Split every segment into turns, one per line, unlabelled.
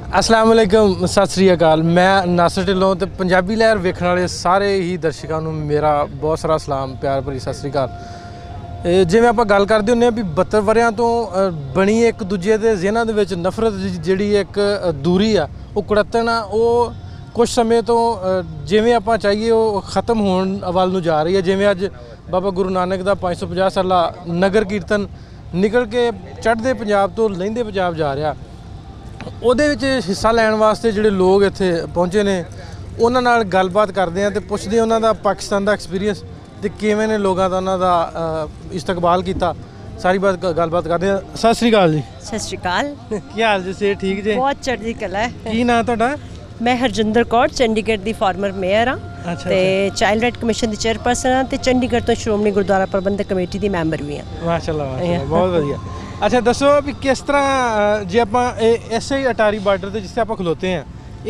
अस्सलाम वालेकुम सत श्री अकाल। मैं नासर ढिल्लों ते पंजाबी लहर वेखण वाले सारे ही दर्शकों नूं मेरा बहुत सारा सलाम प्यार भरी सत श्री अकाल। जिवें आपां गल करदे हुंदे भी 72 वरियां तो बनी एक दूजे दे ज़हनां दे विच नफरत जिहड़ी एक दूरी आ वो कुड़त्तन आ वो कुछ समय तो जिवें आपां चाहिए वो ख़त्म होण वल नूं जा रही है। जिवें अज बाबा गुरु नानक दा 550 साला नगर कीर्तन निकल के चढ़दे पंजाब तो लहिंदे पंजाब जा रहा, ਉਹਦੇ ਵਿੱਚ ਹਿੱਸਾ ਲੈਣ ਵਾਸਤੇ ਜਿਹੜੇ ਲੋਕ ਇੱਥੇ ਪਹੁੰਚੇ ਨੇ ਉਹਨਾਂ ਨਾਲ ਗੱਲਬਾਤ ਕਰਦੇ ਆ ਤੇ ਪੁੱਛਦੇ ਉਹਨਾਂ ਦਾ ਪਾਕਿਸਤਾਨ ਦਾ ਐਕਸਪੀਰੀਅੰਸ ਤੇ ਕਿਵੇਂ ਨੇ ਲੋਕਾਂ ਦਾ ਉਹਨਾਂ ਦਾ ਇਸਤਕਬਾਲ ਕੀਤਾ। ਸਾਰੀ ਗੱਲਬਾਤ ਕਰਦੇ ਆ। ਸਤਿ ਸ਼੍ਰੀ ਅਕਾਲ ਜੀ।
ਸਤਿ ਸ਼੍ਰੀ ਅਕਾਲ।
ਕੀ ਹਾਲ ਜੀ? ਸੇ ਠੀਕ ਜੀ?
ਬਹੁਤ ਚੜ੍ਹਦੀ ਕਲਾ ਹੈ।
ਕੀ ਨਾਂ ਤੁਹਾਡਾ?
ਮੈਂ ਹਰਜਿੰਦਰ ਕੌਰ ਚੰਡੀਗੜ੍ਹ ਦੀ ਫਾਰਮਰ ਮੇਅਰ ਹਾਂ ਤੇ ਚਾਈਲਡ ਰਾਈਟ ਕਮਿਸ਼ਨ ਦੀ ਚੇਅਰਪਰਸਨ ਹਾਂ ਤੇ ਚੰਡੀਗੜ੍ਹ ਤੋਂ ਸ਼੍ਰੋਮਣੀ ਗੁਰਦੁਆਰਾ ਪ੍ਰਬੰਧਕ ਕਮੇਟੀ ਦੀ ਮੈਂਬਰ ਵੀ ਹਾਂ।
ਮਾਸ਼ਾਅੱਲਾ ਮਾਸ਼ਾਅੱਲਾ, ਬਹੁਤ ਵਧੀਆ। अच्छा दसो भी किस तरह जे आप ऐसे ही अटारी बार्डर से जिससे आप खलोते हैं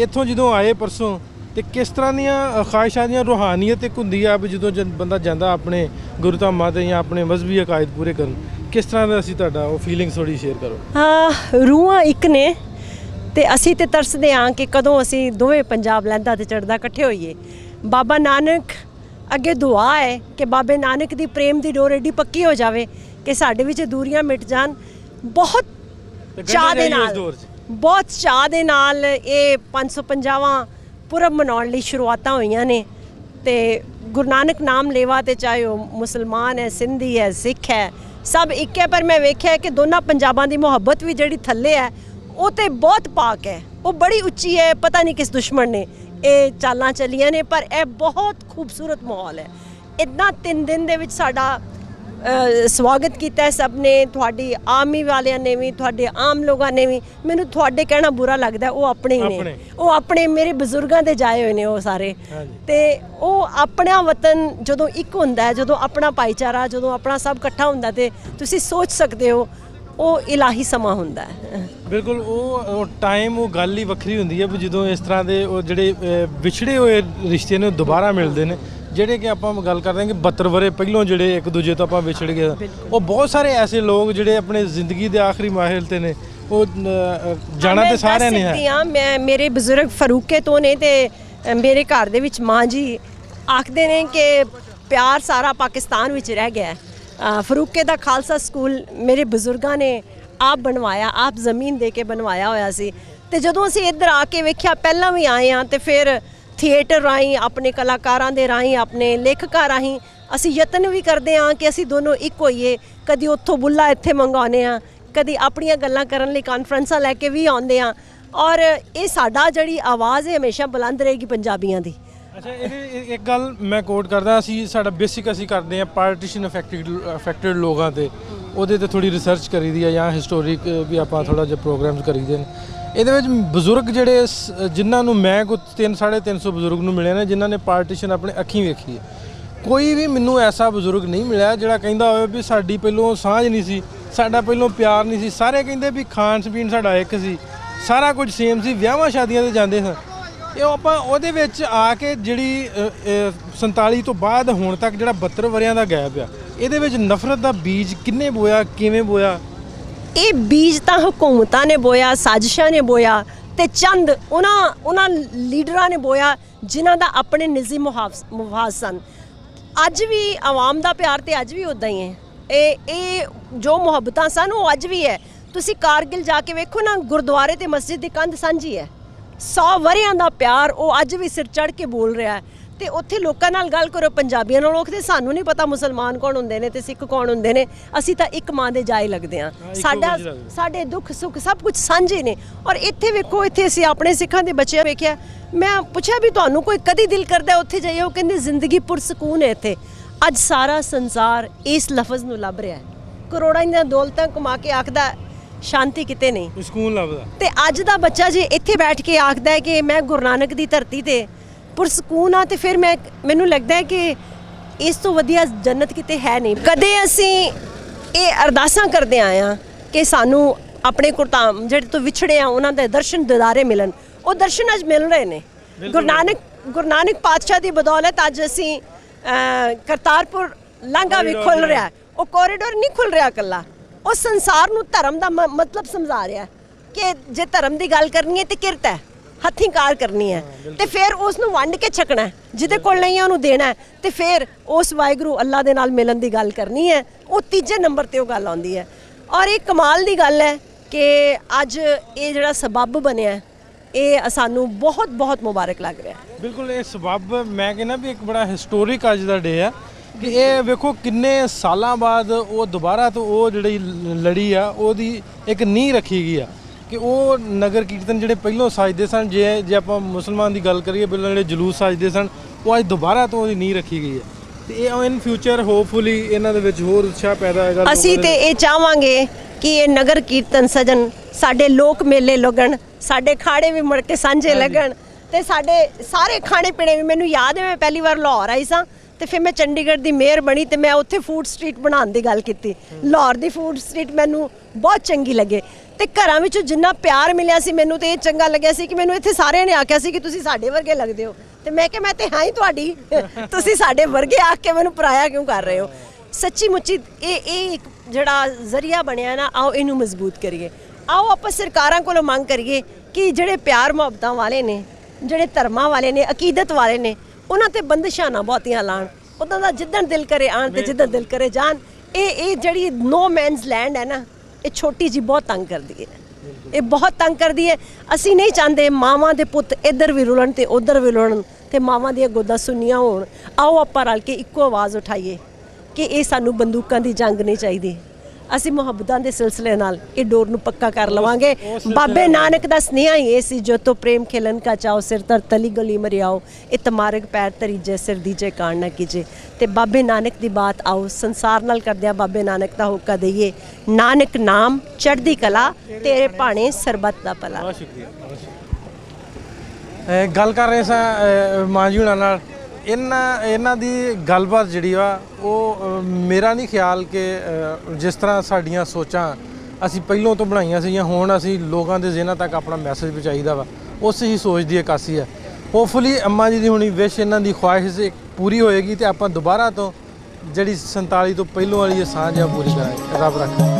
इतों जो आए परसों तो किस तरह दियाँ ख्वाहिशां दियाँ रूहानीयत एक होंदी है भी जो बंदा जाता अपने गुरु धामां ते या अपने मजहबी अकायद पूरे करन, किस तरह का असी तुहाडा वो फीलिंग थोड़ी शेयर करो।
हाँ, रूहां एक ने ते असी ते तरसदे हाँ कि कदों असी दोवें पंजाब लैंदा ते चढ़दा इकट्ठे होइए। बाबा नानक अगे दुआ है कि बाबे नानक दी प्रेम दी डोर एडी पक्की हो जाए कि साडे विच दूरियां मिट जान। बहुत चाह दे नाल बहुत चाह दे नाल ये 550वां पुरब मनाउण लई शुरुआतां होईयां ने ते गुरु नानक नाम लेवा ते चाहे वो मुसलमान है, सिंधी है, सिख है, सब एक है। पर मैं वेख्या कि दोनों पंजाबां दी मुहब्बत भी जिहड़ी थल्ले है वो तो बहुत पाक है, वो बड़ी उच्ची है। पता नहीं किस दुश्मन ने ये चालां चलियां ने पर यह बहुत खूबसूरत माहौल है। इतना 3 दिन दे विच साडा स्वागत किया है सब ने, थोड़ी आर्मी वालियां ने भी, थोड़े आम लोगों ने भी। मैनू थोड़े कहना बुरा लगता है, वो अपने ही ने, वो अपने मेरे बजुर्गों के जाए हुए ने वो सारे। तो वो अपना वतन जो एक होंदा है, जो अपना भाईचारा, जो अपना सब इकट्ठा होंदा ते तुसी सोच सकते हो वो इलाही समा होंदा है।
बिल्कुल वो टाइम वो गल ही वक्री होंदी है भी जो इस तरह के वो जिहड़े विछड़े हुए रिश्ते ने दोबारा मिलते हैं। ਜਿਹੜੇ ਕਿ ਆਪਾਂ ਗੱਲ ਕਰਦੇ ਹਾਂ ਕਿ 72 ਵਰੇ ਪਹਿਲੋਂ ਜਿਹੜੇ ਇੱਕ ਦੂਜੇ ਤੋਂ ਆਪਾਂ ਵਿਛੜ ਗਏ, ਉਹ ਬਹੁਤ ਸਾਰੇ ਐਸੇ ਲੋਕ ਜਿਹੜੇ ਆਪਣੇ ਜ਼ਿੰਦਗੀ ਦੇ ਆਖਰੀ ਮਾਹਿਲ ਤੇ ਨੇ ਉਹ ਜਾਣਾ ਤੇ ਸਾਰਿਆਂ ਨੇ ਹੈ।
ਮੈਂ ਮੇਰੇ ਬਜ਼ੁਰਗ ਫਰੂਕੇ ਤੋਂ ਨੇ ਤੇ ਮੇਰੇ ਘਰ ਦੇ ਵਿੱਚ ਮਾਂ ਜੀ ਆਖਦੇ ਨੇ ਕਿ ਪਿਆਰ ਸਾਰਾ ਪਾਕਿਸਤਾਨ ਵਿੱਚ ਰਹਿ ਗਿਆ ਹੈ। ਫਰੂਕੇ ਦਾ ਖਾਲਸਾ ਸਕੂਲ ਮੇਰੇ ਬਜ਼ੁਰਗਾਂ ਨੇ ਆਪ ਬਣਵਾਇਆ, ਆਪ ਜ਼ਮੀਨ ਦੇ ਕੇ ਬਣਵਾਇਆ ਹੋਇਆ ਸੀ। ਤੇ ਜਦੋਂ ਅਸੀਂ ਇੱਧਰ ਆ ਕੇ ਵੇਖਿਆ, ਪਹਿਲਾਂ ਵੀ ਆਏ ਹਾਂ ਤੇ ਫਿਰ थिएटर राही अपने कलाकारां दे राही अपने लेखकां राही असी यतन भी करते हाँ कि असी दोनों एक होइए। कदी उत्थों बुला इत्थे मंगाने हाँ, कदी अपनियां गल्लां करन लई कॉन्फ्रेंसां लैके भी आउंदे हाँ और ये साडा जिहड़ी आवाज़ है हमेशा बुलंद रहेगी पंजाबियां दी।
अच्छा, एक गल मैं कोट करदा, असी साडा बेसिक असी करते हैं पार्टीशन अफेक्टेड लोगों ते ਉਹਦੇ ਤੇ ਥੋੜੀ ਰਿਸਰਚ ਕਰੀਦੀ ਆ ਜਾਂ ਹਿਸਟੋਰਿਕ ਵੀ ਆਪਾਂ ਥੋੜਾ ਜਿਹਾ ਪ੍ਰੋਗਰਾਮਸ ਕਰੀਦੇ ਨੇ। ਇਹਦੇ ਵਿੱਚ ਬਜ਼ੁਰਗ ਜਿਹੜੇ ਜਿਨ੍ਹਾਂ ਨੂੰ ਮੈਂ ਕੋਈ 350 ਬਜ਼ੁਰਗ ਨੂੰ ਮਿਲੇ ਨੇ ਜਿਨ੍ਹਾਂ ਨੇ ਪਾਰਟੀਸ਼ਨ ਆਪਣੇ ਅੱਖੀਂ ਵੇਖੀ ਹੈ, ਕੋਈ ਵੀ ਮੈਨੂੰ ਐਸਾ ਬਜ਼ੁਰਗ ਨਹੀਂ ਮਿਲਿਆ ਜਿਹੜਾ ਕਹਿੰਦਾ ਹੋਵੇ ਵੀ ਸਾਡੀ ਪਹਿਲੋਂ ਸਾਂਝ ਨਹੀਂ ਸੀ, ਸਾਡਾ ਪਹਿਲੋਂ ਪਿਆਰ ਨਹੀਂ ਸੀ। ਸਾਰੇ ਕਹਿੰਦੇ ਵੀ ਖਾਣ ਪੀਣ ਸਾਡਾ ਇੱਕ ਸੀ, ਸਾਰਾ ਕੁਝ ਸੇਮ ਸੀ, ਵਿਆਹਾਂ ਸ਼ਾਦੀਆਂ 'ਤੇ ਜਾਂਦੇ ਸਾਂ। ਇਹ ਆਪਾਂ ਉਹਦੇ ਵਿੱਚ ਆ ਕੇ ਜਿਹੜੀ 47 ਤੋਂ ਬਾਅਦ ਹੁਣ ਤੱਕ ਜਿਹੜਾ 72 ਵਰਿਆਂ ਦਾ ਗੈਪ ਆ, ਇਹਦੇ ਵਿੱਚ ਨਫ਼ਰਤ ਦਾ ਬੀਜ ਕਿੰਨੇ ਬੋਇਆ, ਕਿਵੇਂ ਬੋਇਆ?
ਇਹ ਬੀਜ ਤਾਂ ਹਕੂਮਤਾਂ ਨੇ ਬੋਇਆ, ਸਾਜ਼ਿਸ਼ਾਂ ਨੇ ਬੋਇਆ ਤੇ ਚੰਦ ਉਹਨਾਂ ਲੀਡਰਾਂ ਨੇ ਬੋਇਆ ਜਿਨ੍ਹਾਂ ਦਾ ਆਪਣੇ ਨਿੱਜੀ ਮੁਫਾਦ ਸਨ। ਅੱਜ ਵੀ ਆਵਾਮ ਦਾ ਪਿਆਰ ਤੇ ਅੱਜ ਵੀ ਉੱਦਾਂ ਹੀ ਹੈ। ਇਹ ਜੋ ਮੁਹੱਬਤਾਂ ਸਨ ਉਹ ਅੱਜ ਵੀ ਹੈ। ਤੁਸੀਂ ਕਾਰਗਿਲ ਜਾ ਕੇ ਵੇਖੋ ਨਾ, ਗੁਰਦੁਆਰੇ ਤੇ ਮਸਜਿਦ ਦੀ ਕੰਧ ਸਾਂਝੀ ਹੈ। 100 ਵਰਿਆਂ ਦਾ ਪਿਆਰ ਉਹ ਅੱਜ ਵੀ ਸਿਰ ਚੜ੍ਹ ਕੇ ਬੋਲ ਰਿਹਾ ਹੈ। ਤੇ ਉੱਥੇ ਲੋਕਾਂ ਨਾਲ ਗੱਲ ਕਰੋ, ਪੰਜਾਬੀਆਂ ਨਾਲ, ਲੋਕ ਤੇ ਸਾਨੂੰ ਨਹੀਂ ਪਤਾ ਮੁਸਲਮਾਨ ਕੌਣ ਹੁੰਦੇ ਨੇ ਤੇ ਸਿੱਖ ਕੌਣ ਹੁੰਦੇ ਨੇ। ਅਸੀਂ ਤਾਂ ਇੱਕ ਮਾਂ ਦੇ ਜਾਏ ਲੱਗਦੇ ਹਾਂ। ਸਾਡੇ ਦੁੱਖ ਸੁੱਖ ਸਭ ਕੁਝ ਸਾਂਝੇ ਨੇ। ਔਰ ਇੱਥੇ ਵੇਖੋ, ਇੱਥੇ ਅਸੀਂ ਆਪਣੇ ਸਿੱਖਾਂ ਦੇ ਬੱਚਿਆਂ ਵੇਖਿਆ। ਮੈਂ ਪੁੱਛਿਆ ਵੀ ਤੁਹਾਨੂੰ ਕੋਈ ਕਦੀ ਦਿਲ ਕਰਦਾ ਉੱਥੇ ਜਾਈਏ? ਉਹ ਕਹਿੰਦੇ ਜ਼ਿੰਦਗੀ ਪੁਰਸਕੂਨ ਹੈ ਇੱਥੇ। ਅੱਜ ਸਾਰਾ ਸੰਸਾਰ ਇਸ ਲਫ਼ਜ਼ ਨੂੰ ਲੱਭ ਰਿਹਾ ਹੈ। ਕਰੋੜਾਂ ਦੀਆਂ ਦੌਲਤਾਂ ਕਮਾ ਕੇ ਆਖਦਾ ਸ਼ਾਂਤੀ ਕਿਤੇ ਨਹੀਂ, ਸਕੂਨ ਲੱਭਦਾ। ਤੇ ਅੱਜ ਦਾ ਬੱਚਾ ਜੇ ਇੱਥੇ ਬੈਠ ਕੇ ਆਖਦਾ ਹੈ ਕਿ ਮੈਂ ਗੁਰੂ ਨਾਨਕ ਦੀ ਧਰਤੀ ਤੇ पुरसकून हाँ, तो फिर मैनू लगता है कि इस तो वधिया जन्नत किते है नहीं। कदे असी ये अरदासां करते आए हैं कि सानू अपने गुरधाम जिहड़े तो विछड़े हैं उन्हां दे दर्शन दीदारे मिलन। वो दर्शन अज मिल रहे हैं। गुरु नानक पातशाह की बदौलत अज असी करतारपुर लांघा भी खुल रहा है। वो कॉरीडोर नहीं खुल रहा कल्ला, वो संसार नू धर्म का मतलब समझा रहा है। ਕਿ ਜੇ ਧਰਮ ਦੀ ਗੱਲ ਕਰਨੀ ਹੈ ਤੇ ਕਿਰਤ ਹੈ, ਹੱਥੀਂ ਕਾਰ ਕਰਨੀ ਹੈ ਤੇ ਫਿਰ ਉਸ ਨੂੰ ਵੰਡ ਕੇ ਛਕਣਾ ਹੈ। ਜਿਹਦੇ ਕੋਲ ਨਹੀਂ ਹੈ ਉਹਨੂੰ ਦੇਣਾ ਹੈ ਤੇ ਫਿਰ ਉਸ ਵਾਹਿਗੁਰੂ ਅੱਲਾ ਦੇ ਨਾਲ ਮਿਲਣ ਦੀ ਗੱਲ ਕਰਨੀ ਹੈ। ਉਹ ਤੀਜੇ ਨੰਬਰ ਤੇ ਉਹ ਗੱਲ ਆਉਂਦੀ ਹੈ। ਔਰ ਇਹ ਕਮਾਲ ਦੀ ਗੱਲ ਹੈ ਕਿ ਅੱਜ ਇਹ ਜਿਹੜਾ ਸਬੱਬ ਬਣਿਆ ਹੈ, ਇਹ ਸਾਨੂੰ ਬਹੁਤ ਬਹੁਤ ਮੁਬਾਰਕ ਲੱਗ ਰਿਹਾ।
ਬਿਲਕੁਲ ਇਹ ਸਬੱਬ ਮੈਂ ਕਹਿੰਦਾ ਵੀ ਇੱਕ ਬੜਾ ਹਿਸਟੋਰਿਕ ਅੱਜ ਦਾ ਡੇ ਆ ਕਿ ਇਹ ਵੇਖੋ ਕਿੰਨੇ ਸਾਲਾਂ ਬਾਅਦ ਉਹ ਦੁਬਾਰਾ ਤੋਂ ਉਹ ਜਿਹੜੀ ਲੜੀ ਆ ਉਹਦੀ ਇੱਕ ਨੀਂਹ ਰੱਖੀ ਗਈ ਆ ਕਿ ਉਹ ਨਗਰ ਕੀਰਤਨ ਜਿਹੜੇ ਪਹਿਲੋਂ ਸਜਦੇ ਸਨ, ਜੇ ਆਪਾਂ ਮੁਸਲਮਾਨ ਦੀ ਗੱਲ ਕਰੀਏ ਪਹਿਲਾਂ ਜਿਹੜੇ ਜਲੂਸ ਸਜਦੇ ਸਨ, ਉਹ ਅੱਜ ਦੁਬਾਰਾ ਤੋਂ ਉਹਦੀ ਨੀਂਹ ਰੱਖੀ ਗਈ ਹੈ ਤੇ ਇਹ ਇਨ ਫਿਊਚਰ ਹੋਪਫੁਲੀ ਇਹਨਾਂ ਦੇ ਵਿੱਚ ਹੋਰ ਉਤਸ਼ਾਹ ਪੈਦਾ ਹੋਏਗਾ।
ਅਸੀਂ ਤੇ ਇਹ ਚਾਹਾਂਗੇ ਕਿ ਇਹ ਨਗਰ ਕੀਰਤਨ ਸਜਣ, ਸਾਡੇ ਲੋਕ ਮੇਲੇ ਲੱਗਣ, ਸਾਡੇ ਖਾੜੇ ਵੀ ਮੁੜ ਕੇ ਸਾਂਝੇ ਲੱਗਣ ਤੇ ਸਾਡੇ ਸਾਰੇ ਖਾਣੇ ਪੀਣੇ ਵੀ। ਮੈਨੂੰ ਯਾਦ ਹੈ ਮੈਂ ਪਹਿਲੀ ਵਾਰ ਲਾਹੌਰ ਆਈ ਸਾਂ ਤੇ ਫਿਰ ਮੈਂ ਚੰਡੀਗੜ੍ਹ ਦੀ ਮੇਅਰ ਬਣੀ ਤੇ ਮੈਂ ਉੱਥੇ ਫੂਡ ਸਟਰੀਟ ਬਣਾਉਣ ਦੀ ਗੱਲ ਕੀਤੀ। ਲਾਹੌਰ ਦੀ ਫੂਡ ਸਟਰੀਟ ਮੈਨੂੰ ਬਹੁਤ ਚੰਗੀ ਲੱਗੇ ਤੇ ਘਰਾਂ ਵਿੱਚੋਂ ਜਿੰਨਾ ਪਿਆਰ ਮਿਲਿਆ ਸੀ ਮੈਨੂੰ ਤੇ ਇਹ ਚੰਗਾ ਲੱਗਿਆ ਸੀ ਕਿ ਮੈਨੂੰ ਇੱਥੇ ਸਾਰਿਆਂ ਨੇ ਆਖਿਆ ਸੀ ਕਿ ਤੁਸੀਂ ਸਾਡੇ ਵਰਗੇ ਲੱਗਦੇ ਹੋ ਤੇ ਮੈਂ ਕਿਹਾ ਮੈਂ ਤੇ ਹਾਂ ਹੀ ਤੁਹਾਡੀ, ਤੁਸੀਂ ਸਾਡੇ ਵਰਗੇ ਆਖ ਕੇ ਮੈਨੂੰ ਪਰਾਇਆ ਕਿਉਂ ਕਰ ਰਹੇ ਹੋ। ਸੱਚੀ ਮੁੱਚੀ ਇਹ ਇੱਕ ਜਿਹੜਾ ਜ਼ਰੀਆ ਬਣਿਆ ਨਾ, ਆਓ ਇਹਨੂੰ ਮਜ਼ਬੂਤ ਕਰੀਏ। ਆਓ ਆਪਾਂ ਸਰਕਾਰਾਂ ਕੋਲੋਂ ਮੰਗ ਕਰੀਏ ਕਿ ਜਿਹੜੇ ਪਿਆਰ ਮੁਹੱਬਤਾਂ ਵਾਲੇ ਨੇ, ਜਿਹੜੇ ਧਰਮਾਂ ਵਾਲੇ ਨੇ, ਅਕੀਦਤ ਵਾਲੇ ਨੇ, ਉਹਨਾਂ ਤੇ ਬੰਦਿਸ਼ਾਂ ਨਾ ਬਹੁਤੀਆਂ ਲਾਣ। ਉਹਨਾਂ ਦਾ ਜਿੱਦਣ ਦਿਲ ਕਰੇ ਆਣ ਤੇ ਜਿੱਦਣ ਦਿਲ ਕਰੇ ਜਾਣ। ਇਹ ਜਿਹੜੀ ਨੋ ਮੈਨਸ ਲੈਂਡ ਹੈ ਨਾ, ਇਹ ਛੋਟੀ ਜੀ ਬਹੁਤ ਤੰਗ ਕਰਦੀ ਹੈ, ਇਹ ਬਹੁਤ ਤੰਗ ਕਰਦੀ ਹੈ। ਅਸੀਂ ਨਹੀਂ ਚਾਹੁੰਦੇ ਮਾਵਾਂ ਦੇ ਪੁੱਤ ਇੱਧਰ ਵੀ ਰੁਲਣ ਤੇ ਉੱਧਰ ਵੀ ਰੁਲਣ ਤੇ ਮਾਵਾਂ ਦੀਆਂ ਗੋਦਾਂ ਸੁੰਨੀਆਂ ਹੋਣ। ਆਓ ਆਪਾਂ ਰਲ ਕੇ ਇੱਕੋ ਆਵਾਜ਼ ਉਠਾਈਏ ਕਿ ਇਹ ਸਾਨੂੰ ਬੰਦੂਕਾਂ ਦੀ ਜੰਗ ਨਹੀਂ ਚਾਹੀਦੀ। ਅਸੀਂ ਮੁਹੱਬਤਾਂ ਦੇ ਸਿਲਸਿਲੇ ਨਾਲ ਇਹ ਡੋਰ ਨੂੰ ਪੱਕਾ ਕਰ ਲਵਾਂਗੇ। ਬਾਬੇ ਨਾਨਕ ਦਾ ਸੁਨੇਹਾ ਹੀ ਇਹ ਸੀ, ਜੋ ਤੋ ਪ੍ਰੇਮ ਖਿਲਨ ਕਾ ਚਾਓ ਸਿਰ ਤਰ ਤਲੀ ਗਲੀ ਮਰਿਆਓ, ਇਹ ਮਾਰਗ ਪੈਰ ਤਰੀਜੇ ਸਿਰ ਦੀਜੇ ਕਾਣ ਨਾ ਕੀਜੇ। ਤੇ ਬਾਬੇ ਨਾਨਕ ਦੀ ਬਾਤ ਆਓ ਸੰਸਾਰ ਨਾਲ ਕਰਦਿਆਂ ਬਾਬੇ ਨਾਨਕ ਦਾ ਹੋਕਾ ਦਈਏ। ਨਾਨਕ ਨਾਮ ਚੜ੍ਹਦੀ ਕਲਾ, ਤੇਰੇ ਭਾਣੇ ਸਰਬੱਤ ਦਾ ਭਲਾ।
ਬਹੁਤ ਸ਼ੁਕਰੀਆ। ਗੱਲ ਕਰ ਰਹੇ ਸਾਂ ਮਾਂ ਜੀ ਹੁਣਾਂ ਨਾਲ। ਇਹਨਾਂ ਦੀ ਗੱਲਬਾਤ ਜਿਹੜੀ ਵਾ ਉਹ ਮੇਰਾ ਨਹੀਂ ਖਿਆਲ ਕਿ ਜਿਸ ਤਰ੍ਹਾਂ ਸਾਡੀਆਂ ਸੋਚਾਂ ਅਸੀਂ ਪਹਿਲੋਂ ਤੋਂ ਬਣਾਈਆਂ ਸੀਗੀਆਂ, ਹੁਣ ਅਸੀਂ ਲੋਕਾਂ ਦੇ ਜ਼ਿਹਨਾਂ ਤੱਕ ਆਪਣਾ ਮੈਸੇਜ ਪਹੁੰਚਾਈਦਾ ਵਾ, ਉਸ ਹੀ ਸੋਚ ਦੀ ਅਕਾਸੀ ਹੈ। ਹੋਪਫੁਲੀ ਅੰਮਾ ਜੀ ਦੀ ਹੁਣੀ ਵਿਸ਼, ਇਹਨਾਂ ਦੀ ਖੁਆਇਸ਼ ਪੂਰੀ ਹੋਏਗੀ ਤੇ ਆਪਾਂ ਦੁਬਾਰਾ ਤੋਂ ਜਿਹੜੀ 47 ਤੋਂ ਪਹਿਲੋਂ ਵਾਲੀ ਇਹ ਸਾਂਝ ਆ ਪੂਰੀ ਕਰਾਂਗੇ। ਰੱਬ ਰੱਖੇ।